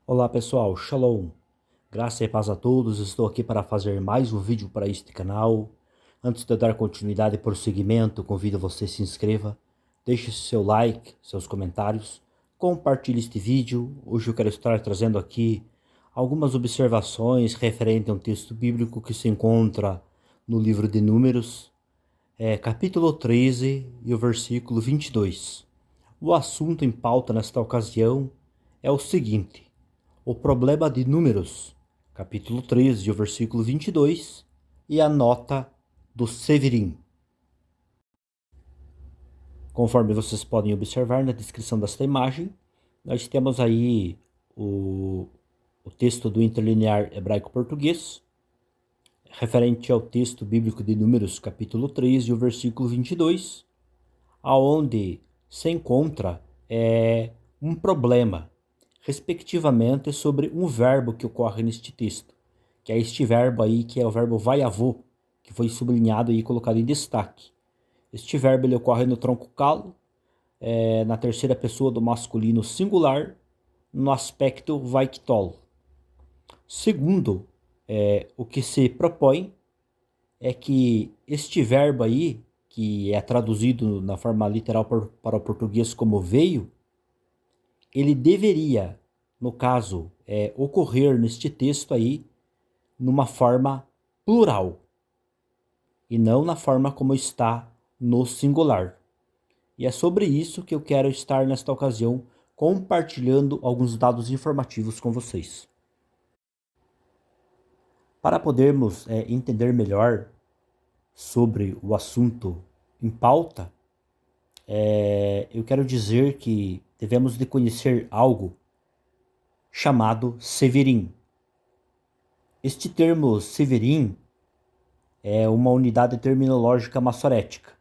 Olá pessoal, Shalom, graça e paz a todos. Estou aqui para fazer mais um vídeo para este canal. Antes de eu dar continuidade e prosseguimento, convido você a se inscreva, deixe seu like, seus comentários, compartilhe este vídeo. Hoje eu quero estar trazendo aqui algumas observações referente a um texto bíblico que se encontra no livro de Números, capítulo 13 e o versículo 22. O assunto em pauta nesta ocasião é o seguinte: o problema de Números, capítulo 13, o versículo 22, e a nota do Severin. Conforme vocês podem observar na descrição desta imagem, nós temos aí o texto do interlinear hebraico-português, referente ao texto bíblico de Números, capítulo 13, o versículo 22, aonde se encontra um problema, respectivamente, sobre um verbo que ocorre neste texto, que é este verbo aí, que é o verbo vaiavô, que foi sublinhado e colocado em destaque. Este verbo ele ocorre no tronco calo, na terceira pessoa do masculino singular, no aspecto vaiktol. Segundo, o que se propõe é que este verbo aí, que é traduzido na forma literal para o português como veio, ele deveria, no caso, ocorrer neste texto aí, numa forma plural, e não na forma como está no singular. E é sobre isso que eu quero estar nesta ocasião compartilhando alguns dados informativos com vocês. Para podermos entender melhor sobre o assunto em pauta, eu quero dizer que devemos de conhecer algo chamado Severin. Este termo Severin é uma unidade terminológica massorética,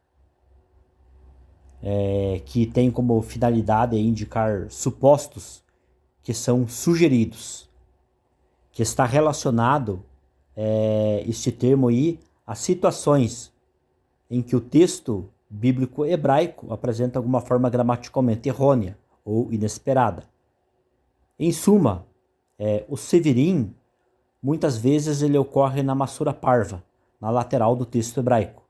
que tem como finalidade indicar supostos que são sugeridos, que está relacionado, este termo aí, a situações em que o texto bíblico hebraico apresenta alguma forma gramaticalmente errônea ou inesperada. Em suma, o Severin, muitas vezes ele ocorre na massura parva, na lateral do texto hebraico,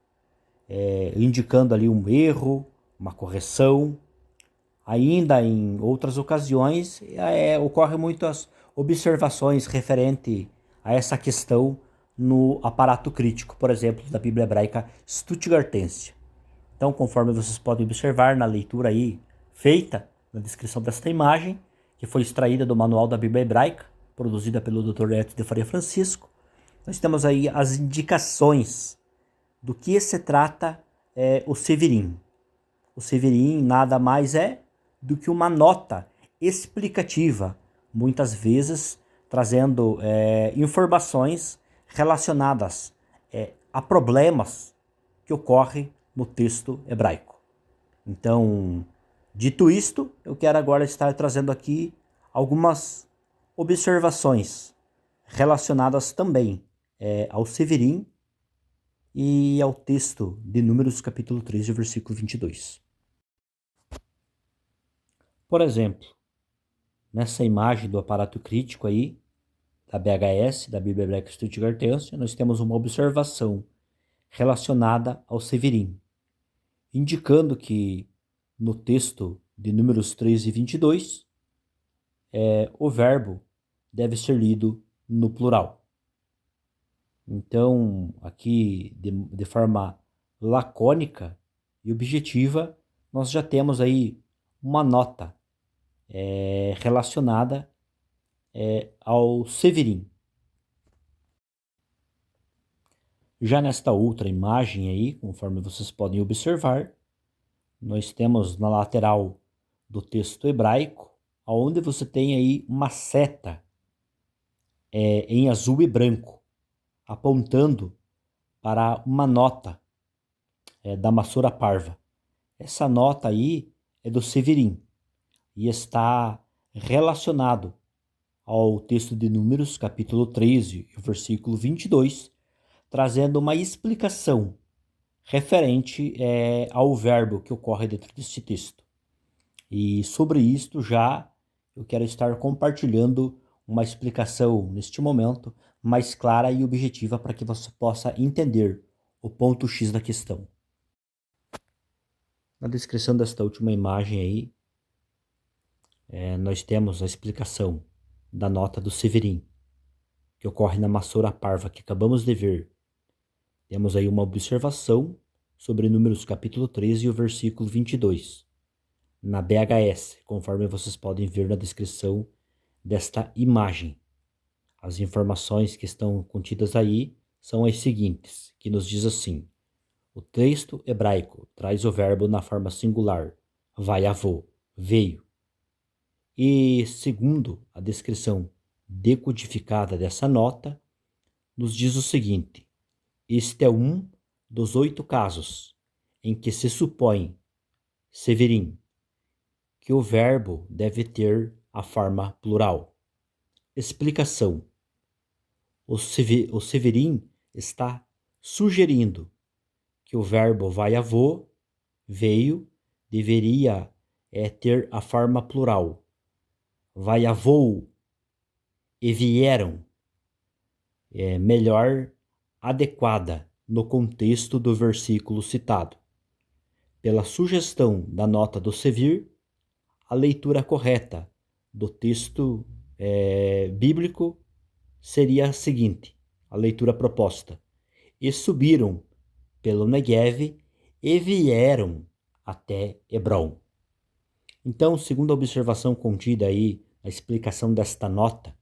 indicando ali um erro, uma correção. Ainda em outras ocasiões, ocorrem muitas observações referente a essa questão no aparato crítico, por exemplo, da Bíblia Hebraica Stuttgartense. Então, conforme vocês podem observar na leitura aí feita, na descrição desta imagem, que foi extraída do Manual da Bíblia Hebraica, produzida pelo Dr. Neto de Faria Francisco, nós temos aí as indicações do que se trata o Severin. O Severin nada mais é do que uma nota explicativa, muitas vezes trazendo informações relacionadas a problemas que ocorrem no texto hebraico. Então, dito isto, eu quero agora estar trazendo aqui algumas observações relacionadas também ao Severin e ao texto de Números capítulo 13, versículo 22. Por exemplo, nessa imagem do aparato crítico aí, da BHS, da Bíblia Hebraica Stuttgartense, nós temos uma observação relacionada ao Severin, indicando que no texto de Números 13 e 22, o verbo deve ser lido no plural. Então, aqui, de forma lacônica e objetiva, nós já temos aí uma nota relacionada ao Severin. Já nesta outra imagem aí, conforme vocês podem observar, nós temos na lateral do texto hebraico, onde você tem aí uma seta em azul e branco, apontando para uma nota da massura parva. Essa nota aí é do Severin e está relacionado ao texto de Números, capítulo 13, versículo 22, trazendo uma explicação referente ao verbo que ocorre dentro deste texto. E sobre isto já eu quero estar compartilhando uma explicação neste momento mais clara e objetiva para que você possa entender o ponto X da questão. Na descrição desta última imagem aí, nós temos a explicação da nota do Severin, que ocorre na Massoura Parva, que acabamos de ver. Temos aí uma observação sobre Números capítulo 13 e o versículo 22, na BHS, conforme vocês podem ver na descrição desta imagem. As informações que estão contidas aí são as seguintes, que nos diz assim: o texto hebraico traz o verbo na forma singular, vayavô, veio. E segundo a descrição decodificada dessa nota, nos diz o seguinte: este é um dos 8 casos em que se supõe, Severin, que o verbo deve ter a forma plural. Explicação: o Severin está sugerindo que o verbo vayavô, veio, deveria ter a forma plural. Vayavou e vieram, melhor adequada no contexto do versículo citado. Pela sugestão da nota do Sevir, a leitura correta do texto bíblico seria a seguinte, a leitura proposta: e subiram pelo Neguev e vieram até Hebrom. Então, segundo a observação contida aí, a explicação desta nota,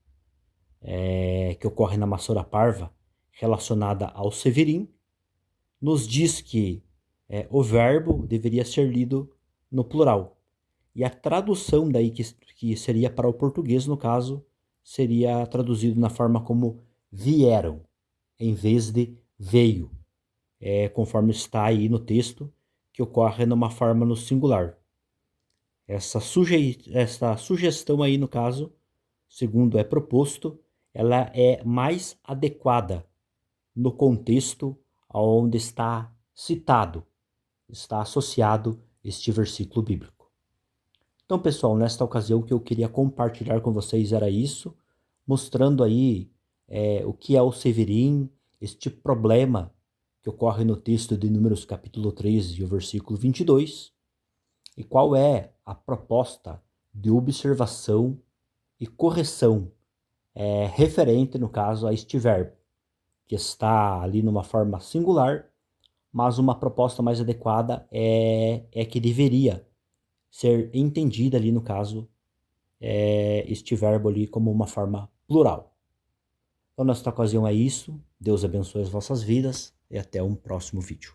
que ocorre na Massoura Parva, relacionada ao Severin, nos diz que o verbo deveria ser lido no plural. E a tradução daí que seria para o português, no caso, seria traduzido na forma como vieram, em vez de veio, conforme está aí no texto, que ocorre numa forma no singular. Essa sugestão aí, no caso, segundo é proposto, ela é mais adequada no contexto onde está citado, está associado este versículo bíblico. Então, pessoal, nesta ocasião o que eu queria compartilhar com vocês era isso, mostrando aí o que é o Severin, este problema que ocorre no texto de Números capítulo 13 e o versículo 22, e qual é a proposta de observação e correção referente, no caso, a este verbo, que está ali numa forma singular, mas uma proposta mais adequada é que deveria ser entendida ali, no caso, este verbo ali como uma forma plural. Então, nesta ocasião é isso. Deus abençoe as vossas vidas e até um próximo vídeo.